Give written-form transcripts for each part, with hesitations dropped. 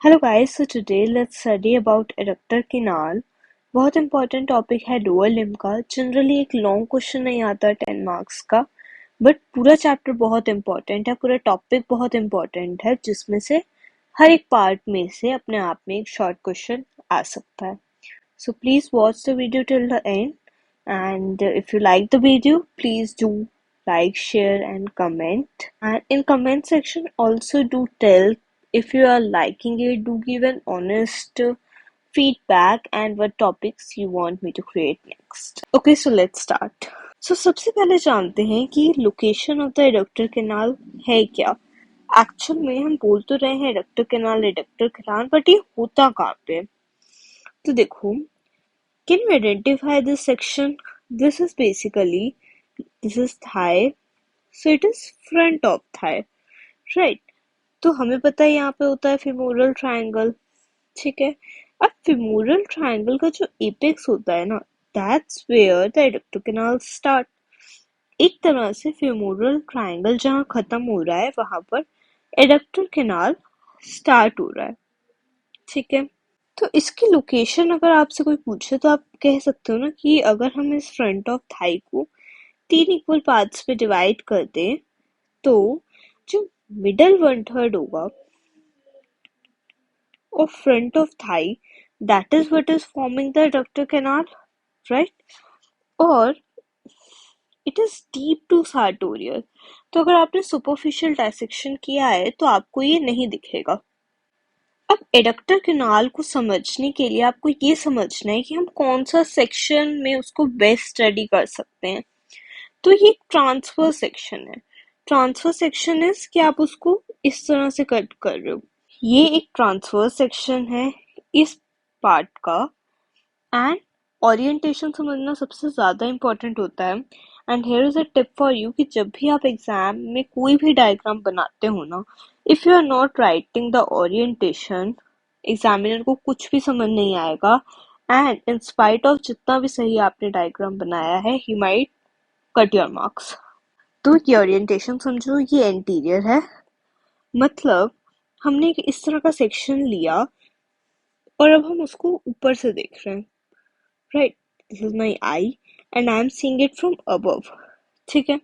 Hello guys, so today let's study about adductor canal. बहुत important topic है lower limb का. Generally एक long question नहीं आता 10 मार्क्स का, बट पूरा चैप्टर बहुत इंपॉर्टेंट है, पूरा टॉपिक बहुत इंपॉर्टेंट है, जिसमें से हर एक पार्ट में से अपने आप में एक शॉर्ट क्वेश्चन आ सकता है. So please watch the video till the end, and if you like the video, please do like, share and comment. And in comment section also do tell if you are liking it. Do give an honest feedback and what topics you want me to create next. Okay, so let's start. So सबसे पहले जानते हैं कि location of the adductor canal है क्या. Actual में हम बोल तो रहे हैं एडक्टर कैनाल, बट ये होता कहाँ पे. तो देखो, can you identify this section? This is basically, this is thigh, so it is front of thigh, right? तो हमें पता है यहाँ पे होता है femoral triangle, ठीक है. अब femoral triangle का जो apex होता है ना, that's where the adductor canal start. एक तरह से femoral triangle जहाँ खत्म हो रहा है वहां पर adductor canal start हो रहा है, ठीक है. तो इसकी लोकेशन अगर आपसे कोई पूछे तो आप कह सकते हो ना कि अगर हम इस फ्रंट ऑफ थाई को 3 इक्वल पार्ट्स पे डिवाइड कर दें तो जो मिडल 1/3 होगा और front of thigh, that is what is forming the adductor canal, right. और it is deep to sartorial. तो अगर आपने सुपरफिशियल डायसेक्शन किया है तो आपको ये नहीं दिखेगा. अब एडक्टर कैनाल को समझने के लिए आपको ये समझना है कि हम कौन सा सेक्शन में उसको बेस्ट स्टडी कर सकते हैं. तो ये ट्रांसफर सेक्शन है. ट्रांसफर सेक्शन इज कि आप उसको इस तरह से कट कर रहे हो. ये एक ट्रांसफर सेक्शन है इस पार्ट का. एंड ओरिएंटेशन समझना सबसे ज्यादा इम्पोर्टेंट होता है. And here is a tip for you कि जब भी आप एग्जाम में कोई भी डायग्राम बनाते हो ना, if you are not writing the orientation, examiner को कुछ भी समझ नहीं आएगा. एंड इन स्पाइट ऑफ जितना भी सही आपने डायग्राम बनाया है, he might cut your marks. तो ये ओरिएंटेशन समझो, ये एंटीरियर है. मतलब हमने एक इस तरह का सेक्शन लिया और अब हम उसको ऊपर से देख रहे हैं, right. This is my I and I am seeing it from above, ठीक है.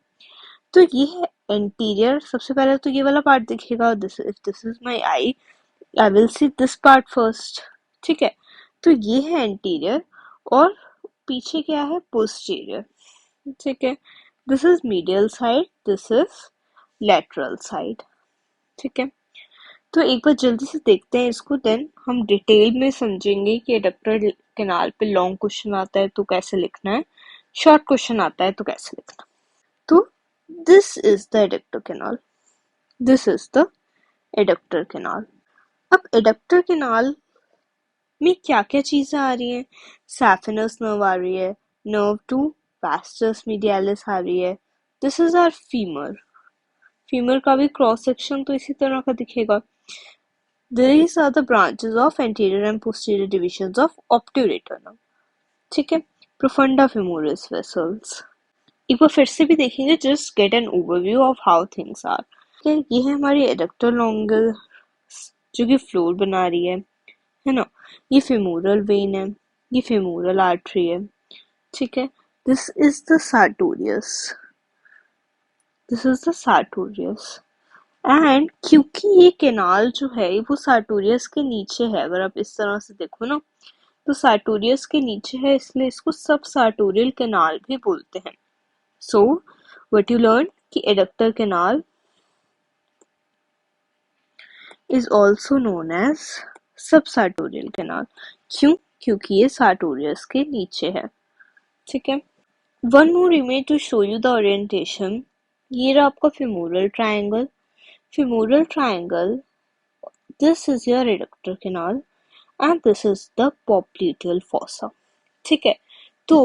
तो ये है एंटीरियर. सबसे पहले तो ये वाला पार्ट दिखेगा. This is my I, I will see this part first, ठीक है. तो ये है एंटीरियर और पीछे क्या है, पोस्टीरियर, ठीक है. This is medial side, this is lateral side, ठीक है. तो एक बार जल्दी से देखते हैं इसको, देन हम डिटेल में समझेंगे कि एडक्टर कैनाल पे लॉन्ग क्वेश्चन आता है तो कैसे लिखना है, शॉर्ट क्वेश्चन आता है तो कैसे लिखना है. तो this is the adductor canal, this is the adductor canal. अब एडक्टर कैनाल में क्या क्या चीजें आ रही हैं. सैफिनस नर्व आ रही है, नर्व टू वास्टस मीडियालिस आ रही है. This is our femur. Femur का भी क्रॉस सेक्शन तो इसी तरह का दिखेगा. These are the branches of anterior and posterior divisions of obturator. ठीक है. Profunda femoris vessels. एक बार फिर से भी देखेंगे, just get an overview of how things are. ये है हमारी एडक्टर लॉन्गस जो कि फ्लोर बना रही है ना. ये फेमोरल वेन है, ये फेमोरल आर्टरी है, ठीक है. This is the sartorius, this is the sartorius. And क्योंकि ये कैनाल जो है वो सार्टोरियस के नीचे है, अगर आप इस तरह से देखो ना तो सार्टोरियस के नीचे है, इसलिए इसको सब सार्टोरियल कैनाल भी बोलते हैं. सो व्हाट यू लर्न कि adductor canal is also known as sub sartorial canal. क्यों? क्योंकि ये सार्टोरियस के नीचे है, ठीक है. One more image to show you the orientation. ये रहा आपका femoral triangle. Femoral triangle, this is your adductor canal and this is the popliteal fossa, ठीक है. तो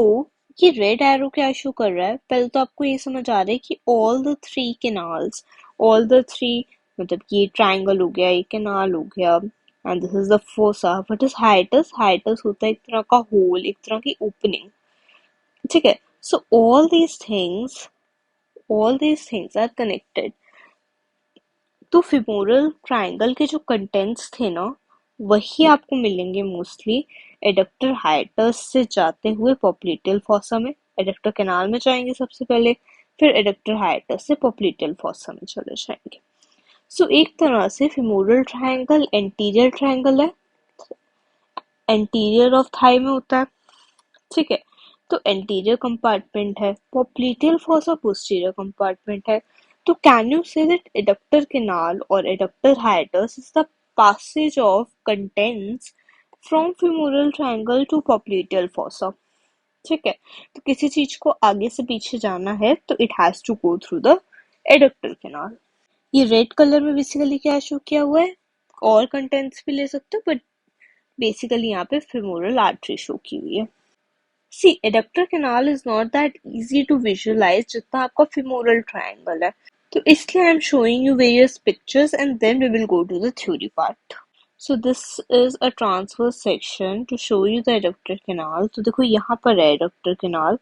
ये रेड एरो क्या शो कर रहा है. पहले तो आपको ये समझ आ रहा है कि all the three canals, all the three, मतलब ये ट्रायंगल हो गया, ये कैनाल हो गया, and this is the fossa. What is hiatus. Hiatus होता है एक तरह का होल, एक तरह की ओपनिंग, ठीक है. So all these things are connected. तो फिमोरल ट्रायंगल के जो कंटेंट्स थे ना, वही आपको मिलेंगे मोस्टली एडक्टर हाइटस से जाते हुए पोप्लिटेल फॉसा में। एडक्टर कैनाल में जाएंगे सबसे पहले, फिर एडक्टर हाइटस से पोप्लिटेल फॉसा में चले जाएंगे। सो एक तरह से फेमोरल ट्रायंगल एंटीरियर ट्रायंगल है, एंटीरियर ऑफ थाई में होता है, ठीक है। तो एंटीरियर कंपार्टमेंट है, पोप्लिटेल फॉसा पोस्टीरियर कंपार्टमेंट है। तो can you see that adductor canal और adductor hiatus is the passage of contents from femoral triangle to popliteal fossa, ठीक है। तो किसी चीज को आगे से पीछे जाना है तो it has to go through the adductor canal. ये रेड कलर में बेसिकली क्या शो किया हुआ है, और कंटेंट्स भी ले सकते हो बट बेसिकली यहाँ पे फेमोरल आर्टरी शो की हुई है। See adductor canal is not that easy to visualise जितना आपका फेमोरल ट्रायंगल है, तो इसलिए I am showing you various pictures and then we will go to the theory part. So this is a transverse section to show you the adductor canal। तो देखो यहाँ पर है adductor canal,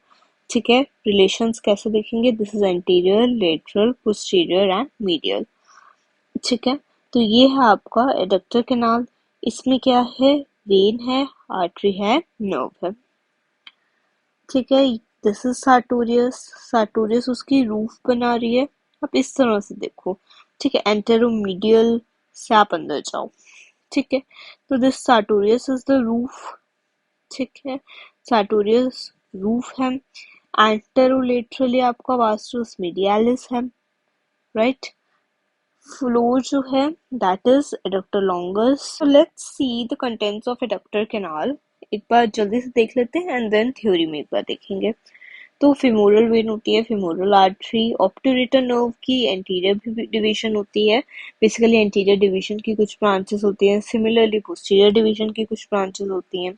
ठीक है। रिलेशंस कैसे देखेंगे, this is anterior, lateral, posterior and medial, ठीक है। तो ये है आपका एडक्टर कैनाल। इसमें क्या है, वेन है, आर्टरी है, नर्व है, ठीक है। दिस इज सार्टोरियस, सार्टोरियस उसकी रूफ बना रही है। आप इस तरह से देखो, ठीक है। एंटेरोमीडियल से आप अंदर जाओ, ठीक है। तो this sartorius is the roof, ठीक है। सार्टोरियस रूफ है। एंटेरोलेटरली आपका वास्टस मीडियालिस है, राइट। फ्लोर जो है that is adductor longus. So let's see the contents of adductor canal. एक बार जल्दी से देख लेते हैं एंड देन थ्योरी में एक बार देखेंगे। तो फेमोरल वेन होती है, फेमोरल आर्टरी, ऑब्टूरेटर नर्व की एंटीरियर डिवीजन होती है। बेसिकली एंटीरियर डिवीजन की कुछ ब्रांचेस होती हैं, सिमिलरली पोस्टीरियर डिवीजन की कुछ ब्रांचेस होती हैं,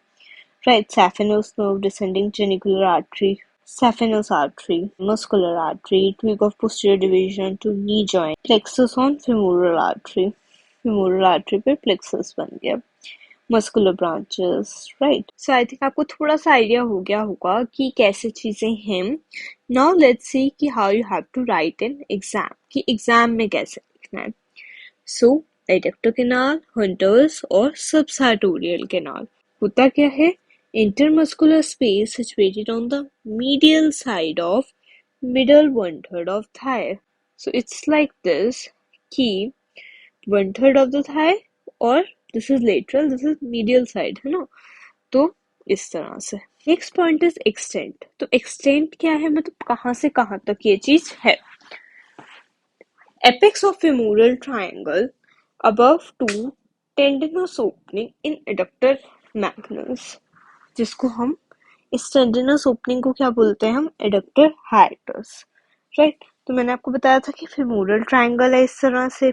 right. Saphenous nerve, descending genicular artery, saphenous artery, muscular artery, twig of posterior division to knee joint, plexus on femoral artery, femoral artery पे plexus बन गया, muscular branches, right। So I think आपको थोड़ा सा idea हो गया होगा कि कैसे चीजें हैं। Now let's see कि how you have to write in exam, कि एग्जाम में कैसे लिखना है। So adductor canal, Hunter's और subsartorial canal होता क्या है, intermuscular space situated on the medial side of middle one third of thigh। So it's like this कि one third of the thigh और this is lateral, this is medial side, है ना। तो इस तरह से। Next point is extent. तो extent क्या है, मतलब कहाँ से कहाँ तक ये चीज है। Apex of femoral triangle above two tendinous opening in adductor magnus, जिसको हम इस टेंडिनस ओपनिंग को क्या बोलते हैं, हम एडक्टर हाइटस, राइट। तो मैंने आपको बताया था कि फेमोरल ट्रायंगल है इस तरह से,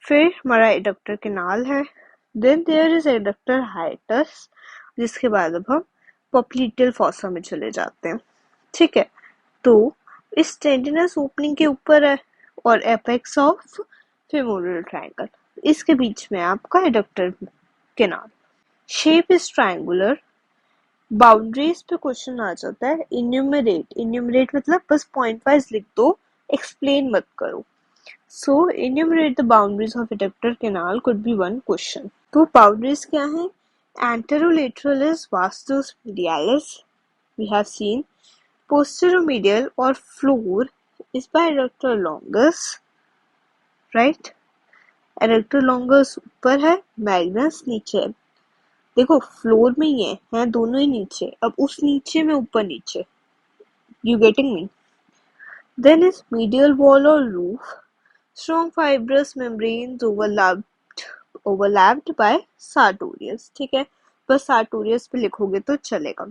फिर हमारा एडक्टर कैनाल है, then there is adductor hiatus, जिसके बाद अब हम पोप्लिटेल फॉसा में चले जाते हैं, ठीक है। तो इस टेंडिनस ओपनिंग के ऊपर है और एपेक्स ऑफ फेमोरल ट्रायंगल, इसके बीच में आपका adductor canal. Shape is triangular. Boundaries पे क्वेश्चन आ जाता है, इन्यूमरेट, इन्यूमरेट मतलब बस पॉइंट वाइज लिख दो, एक्सप्लेन मत करो। So enumerate the boundaries of adductor canal could be one question. तो बाउंड्रीज क्या है, anterolateral is vastus medialis, we have seen. Posteromedial और floor is by adductor longus, right. Adductor longus ऊपर है, मैग्नस नीचे है। देखो फ्लोर में ही है दोनों ही नीचे, अब उस नीचे में ऊपर नीचे, you getting me. Then is medial wall और roof, strong fibrous membranes overlapped by sartorius, ठीक है। बस सार्टोरियस पे लिखोगे तो चलेगा,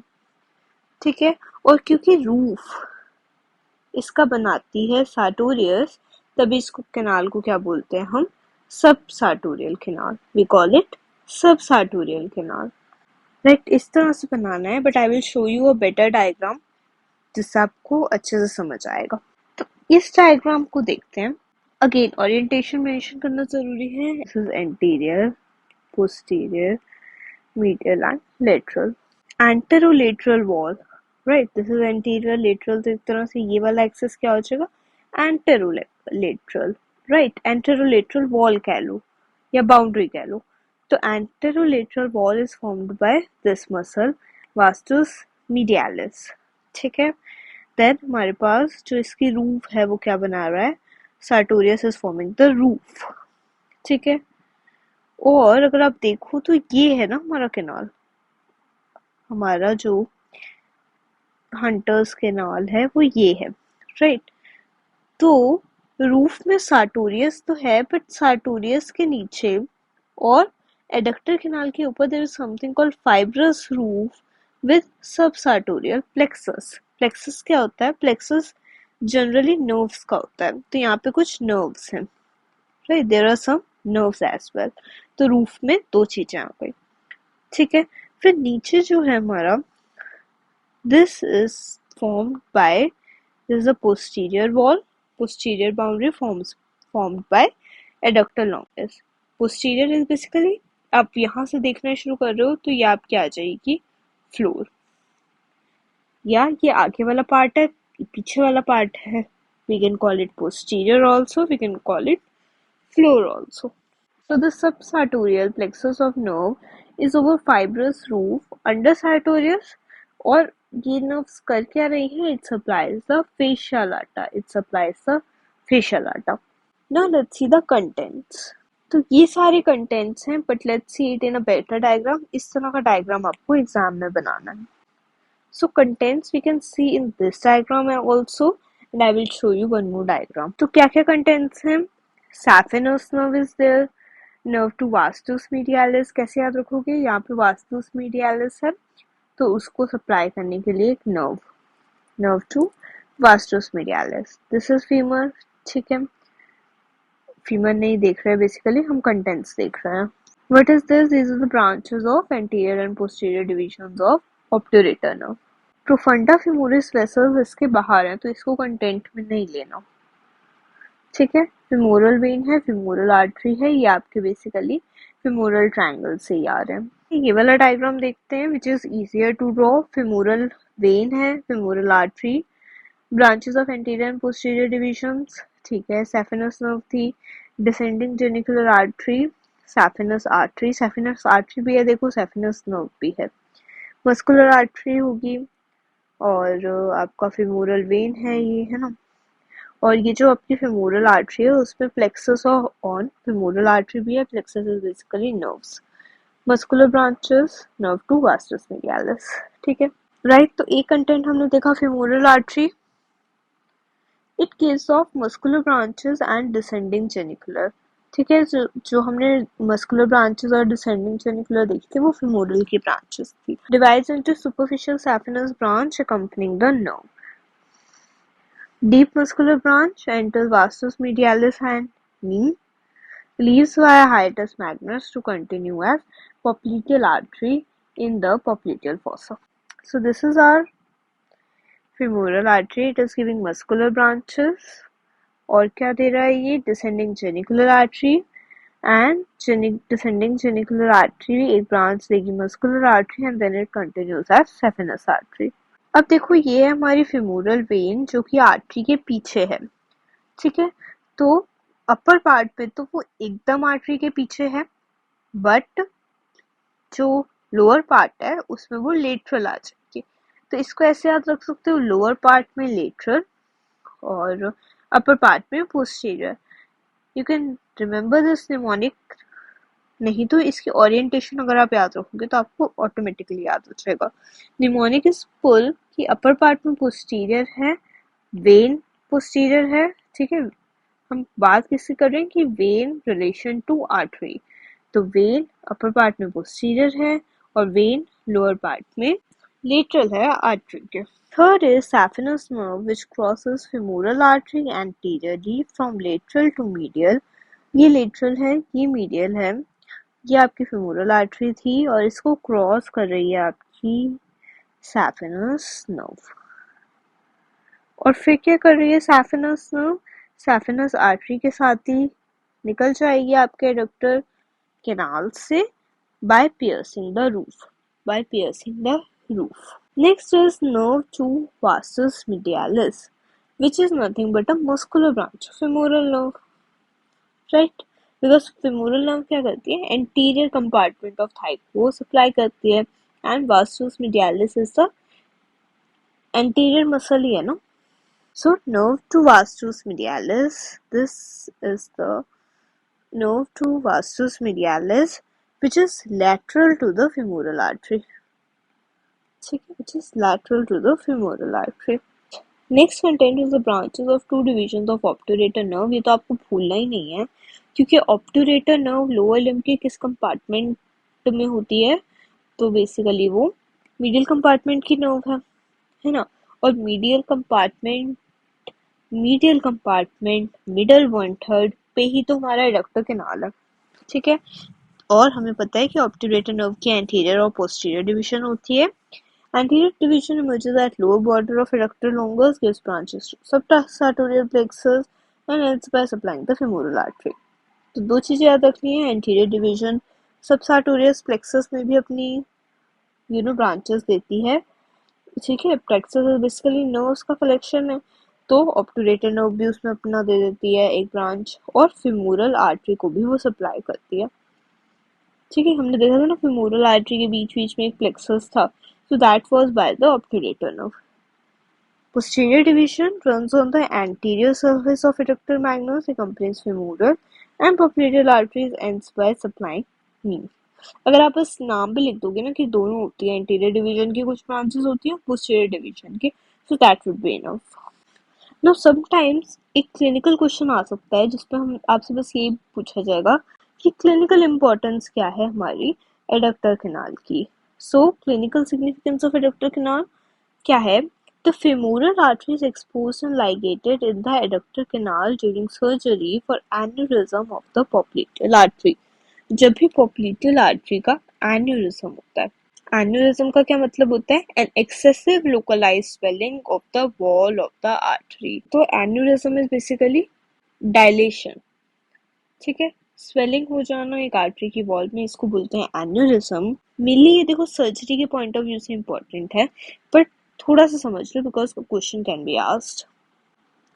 ठीक है। और क्योंकि रूफ इसका बनाती है सार्टोरियस, तभी इसको कैनाल को क्या बोलते हैं हम, sub sartorial canal, we call it sub sartorial canal, right. इस तरह से बनाना है, but I will show you a better diagram जिससे आपको अच्छे से समझ आएगा। तो इस डायग्राम को देखते हैं। अगेन ओरिएंटेशन मेंशन करना जरूरी है। This is anterior, posterior, medial and lateral. Anterolateral wall, right, this is anterior, lateral, तो एक तरह से ये वाला एक्सेस क्या हो जाएगा, एंटेरोलेटरल, राइट। एंटेरोलेटरल वॉल कह लो या बाउंड्री कह लो, तो anterolateral wall is formed by this muscle vastus medialis, ठीक है। देन हमारे पास जो इसकी रूफ है वो क्या बना रहा है, sartorius is forming the roof, ठीक है। और अगर आप देखो तो ये है ना हमारा कैनाल, हमारा जो हंटर्स कैनाल है वो ये है, राइट। तो रूफ में sartorius तो है, बट sartorius के नीचे और एडक्टर कैनाल के ऊपर there is something called fibrous roof with sub sartorial plexus। Plexus क्या होता है, प्लेक्सस जनरली नर्व्स का होता है, तो यहाँ पे कुछ नर्व्स हैं, right, there are some nerves as well. तो रूफ में दो चीजें आ गई, ठीक है। फिर नीचे जो है हमारा, this is formed by, this is a posterior wall, posterior boundary formed by adductor longus। posterior is basically, आप यहाँ से देखना शुरू कर रहे हो तो ये आपकी आ जाएगी फ्लोर, या ये आगे वाला पार्ट है, पीछे वाला पार्ट है, we can call it posterior also, we can call it floor also। So the subsartorial plexus of nerve is over fibrous roof under sartorius, और ये nerves कर क्या रही है, it supplies the fascial lata, it supplies the fascial lata। Now let's see the contents। तो ये सारे contents हैं, but let's see it in a better diagram। इस तरह का diagram आपको एग्जाम में बनाना है। So contents we can see in this diagram also, and I will show you one more diagram। तो क्या क्या contents हैं, saphenous nerve is there, nerve to vastus medialis, कैसे याद रखोगे, यहाँ पे vastus medialis है तो उसको सप्लाई करने के लिए एक nerve to vastus medialis। this is femur, ठीक है। फीमर नहीं देख रहे हैं, बेसिकली हम कंटेंट्स देख रहे हैं। What is this? These are the branches of anterior and posterior divisions of obturator nerve। Profunda femoris vessels इसके बाहर हैं तो इसको कंटेंट में नहीं लेना, ठीक है। femoral vein है, femoral artery है, ये आपके बेसिकली femoral triangle से ही आ रहे हैं। ये वाला डायग्राम देखते हैं which is easier to draw। femoral vein है, femoral artery, branches of anterior and posterior divisions, ठीक है। saphenous nerve थी, descending genicular artery, saphenous artery, saphenous artery भी है, देखो saphenous nerve भी है, muscular artery होगी, और आपका femoral vein है, ये है ना। और ये जो आपकी femoral artery है उसमें plexus on femoral artery भी है, plexus is basically nerves, muscular branches, nerve to vastus medialis, ठीक है, राइट। तो एक कंटेंट हमने देखा femoral artery, it gives off muscular branches and descending genicular, ठीक है। जो हमने मस्कुलर ब्रांचेस और डिसेंडिंग जेनिकुलर देखी थी वो femoral की ब्रांचेस थी। divides into superficial saphenous branch accompanying the nerve। deep muscular branch enters vastus medialis and knee, leaves via hiatus magnus to continue as popliteal artery in the popliteal fossa। So this is our femoral artery, it is giving muscular branches, और क्या दे रहा है ये, descending genicular artery, and descending genicular artery एक branch देगी muscular artery, and then it continues as saphenous artery. अब देखो ये है हमारी femoral वेन जो कि आर्टरी के पीछे है, ठीक है। तो अपर पार्ट पे तो वो एकदम आर्टरी के पीछे है, बट जो लोअर पार्ट है उसमें वो लेटरल आ जाएगी। तो इसको ऐसे याद रख सकते हो, लोअर पार्ट में लेटरल और upper part में posterior। You can remember this mnemonic, नहीं तो इसकी orientation अगर आप याद रखोगे तो आपको automatically याद हो जाएगा। Mnemonic is pull कि upper part में posterior है, vein posterior है, ठीक है। हम बात किसकी कर रहे हैं कि vein relation to artery, तो vein upper part में posterior है और vein lower part में lateral है artery के। Third is saphenous nerve which crosses femoral artery anteriorly from lateral to medial। ये lateral है, ये medial है, ये आपकी femoral artery थी और इसको क्रॉस कर रही है आपकी saphenous nerve। और फिर क्या कर रही है saphenous nerve, saphenous artery के साथ ही निकल जाएगी आपके एडक्टर कैनाल से by piercing the roof, by piercing the roof। Next is nerve to vastus medialis, which is nothing but a muscular branch of femoral nerve, right? Because femoral nerve क्या करती है, anterior compartment of thigh को supply करती है, and vastus medialis is the anterior muscle ही है ना. सो nerve to vastus medialis, this is the nerve to vastus medialis which is lateral to the femoral artery. ठीक है, which is lateral to the femoral artery. Next content is the branches of two division of obturator nerve. ये तो आपको भूलना ही नहीं है, क्योंकि obturator nerve lower limb के किस कंपार्टमेंट में होती है, तो बेसिकली वो मीडियल कंपार्टमेंट की नर्व है ना. और medial compartment middle one third पे ही तो हमारा एडक्टर कैनाल है. ठीक है, और हमें पता है कि ऑब्टूरेटर नर्व की एंटीरियर और पोस्टीरियर डिवीजन होती है. Anterior division emerges at lower border of adductor longus, gives branches to subsartorial plexus and ends by supplying the femoral artery. तो दो चीजें याद रखनी है, एंटीरियर डिवीजन सबसार्टोरियस प्लेक्सस में भी अपनी ब्रांचेस देती है. ठीक है, प्लेक्सस बेसिकली नर्व्स का कलेक्शन है, तो ऑब्टूरेटर नर्व भी उसमें अपना दे देती है एक ब्रांच, और फेमोरल आर्टरी को भी वो सप्लाई करती है. ठीक है, हमने देखा था ना फेमोरल आर्टरी के बीच बीच में एक प्लेक्सस था, so that was by the obturator nerve. Posterior division runs on the anterior surface of adductor magnus, accompanies femoral and popliteal arteries, ends by supplying knee. अगर आप बस नाम भी लिख दोगे ना कि दोनों होती है, एंटीरियर डिवीजन की कुछ ब्रांचेस होती है, पोस्टीरियर डिवीजन की, so that would be enough. Now sometimes एक क्लिनिकल क्वेश्चन आ सकता है जिसपे हम आपसे बस ये पूछा जाएगा कि क्लिनिकल इम्पोर्टेंस क्या है हमारी एडक्टर कैनाल की. So clinical significance of adductor canal क्या है? The femoral artery is exposed and ligated in the adductor canal during surgery for aneurysm of the popliteal artery. जब भी popliteal artery का aneurysm होता है. एन्यूरिज्म का क्या मतलब होता है? An excessive localised swelling of the wall of the artery. तो एन्यूरिज्म इज बेसिकली डायलेशन. ठीक है, स्वेलिंग हो जाना एक आर्टरी की वॉल में, इसको बोलते हैं एन्यूरिज्म. मेनली ये देखो सर्जरी के पॉइंट ऑफ व्यू से इम्पोर्टेंट है, बट थोड़ा सा समझ लो because question can be asked.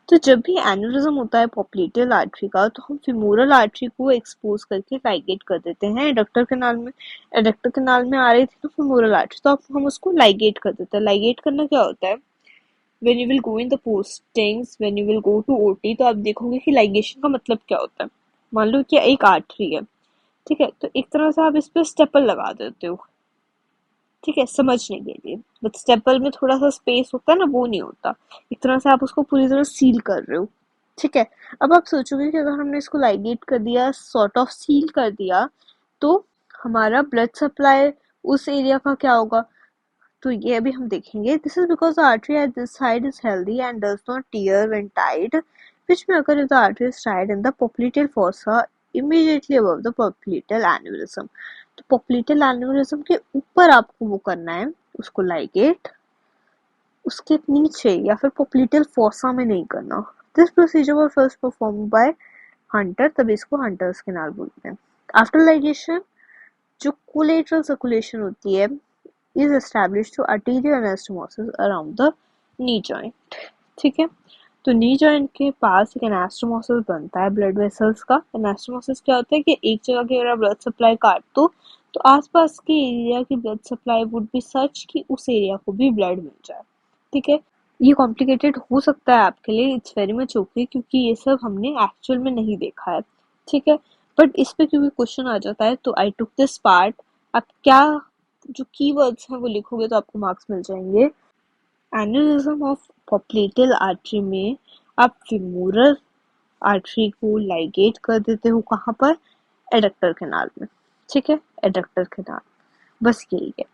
तो जब भी एन्यूरिज्म होता है पॉप्लेटियल आर्टरी का, तो हम फेमोरल आर्टरी को एक्सपोज करके लाइगेट कर देते हैं एडक्टर कैनाल में. एडक्टर कैनाल में आ रही थी ना फेमोरल आर्टरी, तो अब हम उसको लाइगेट कर देते हैं. लाइगेट करना क्या होता है? When you will go in the postings, when you will go to OT, तो आप देखोगे कि लाइगेशन का मतलब क्या होता है. मान लो कि एक आर्टरी है, ठीक है, तो एक तरह से आप इस पर स्टेपल लगा देते हो. ठीक है, समझने के लिए. बट स्टेपल में थोड़ा सा स्पेस होता है ना, वो नहीं होता. एक तरह से आप उसको पूरी तरह सील कर रहे हो. ठीक है, अब आप सोचोगे कि अगर हमने इसको लाइगेट कर दिया, सॉर्ट ऑफ सील कर दिया, तो हमारा ब्लड सप्लाई उस एरिया का क्या होगा? तो ये अभी हम देखेंगे. This is because the artery at this side is healthy and does not tear when tied, which may occur if the artery is tied in the popliteal fossa immediately above the popliteal aneurysm. तो popliteal aneurysm के ऊपर आपको वो करना है, उसको ligate, उसके नीचे या फिर popliteal fossa में नहीं करना. This procedure was first performed by Hunter, तभी इसको हंटर्स कैनाल बोलते हैं. आफ्टर लाइगेशन जो कोलेटरल सर्कुलेशन होती है is established through arterial anastomosis around the knee joint. ठीक है, तो नी जॉइंट के पास एक एनास्टोमोसिस बनता है ब्लड वेसल्स का. एनास्टोमोसिस क्या होता है कि एक जगह की अगर ब्लड सप्लाई काट दो, तो आसपास के एरिया की ब्लड सप्लाई वुड बी सच कि उस एरिया को भी ब्लड मिल जाए. ठीक है, ये कॉम्प्लिकेटेड हो सकता है आपके लिए, इट्स वेरी मच ओके, क्योंकि ये सब हमने एक्चुअल में नहीं देखा है. ठीक है, बट इस पे क्योंकि क्वेश्चन आ जाता है, तो आई टुक दिस पार्ट. आप क्या जो कीवर्ड्स हैं वो लिखोगे तो आपको मार्क्स मिल जाएंगे. एन्यूरिज्म ऑफ पॉप्लेटियल आर्टरी में आप फेमोरल आर्टरी को लाइगेट कर देते हो. कहाँ पर? एडक्टर कैनाल में. ठीक है, एडक्टर कैनाल, बस यही है.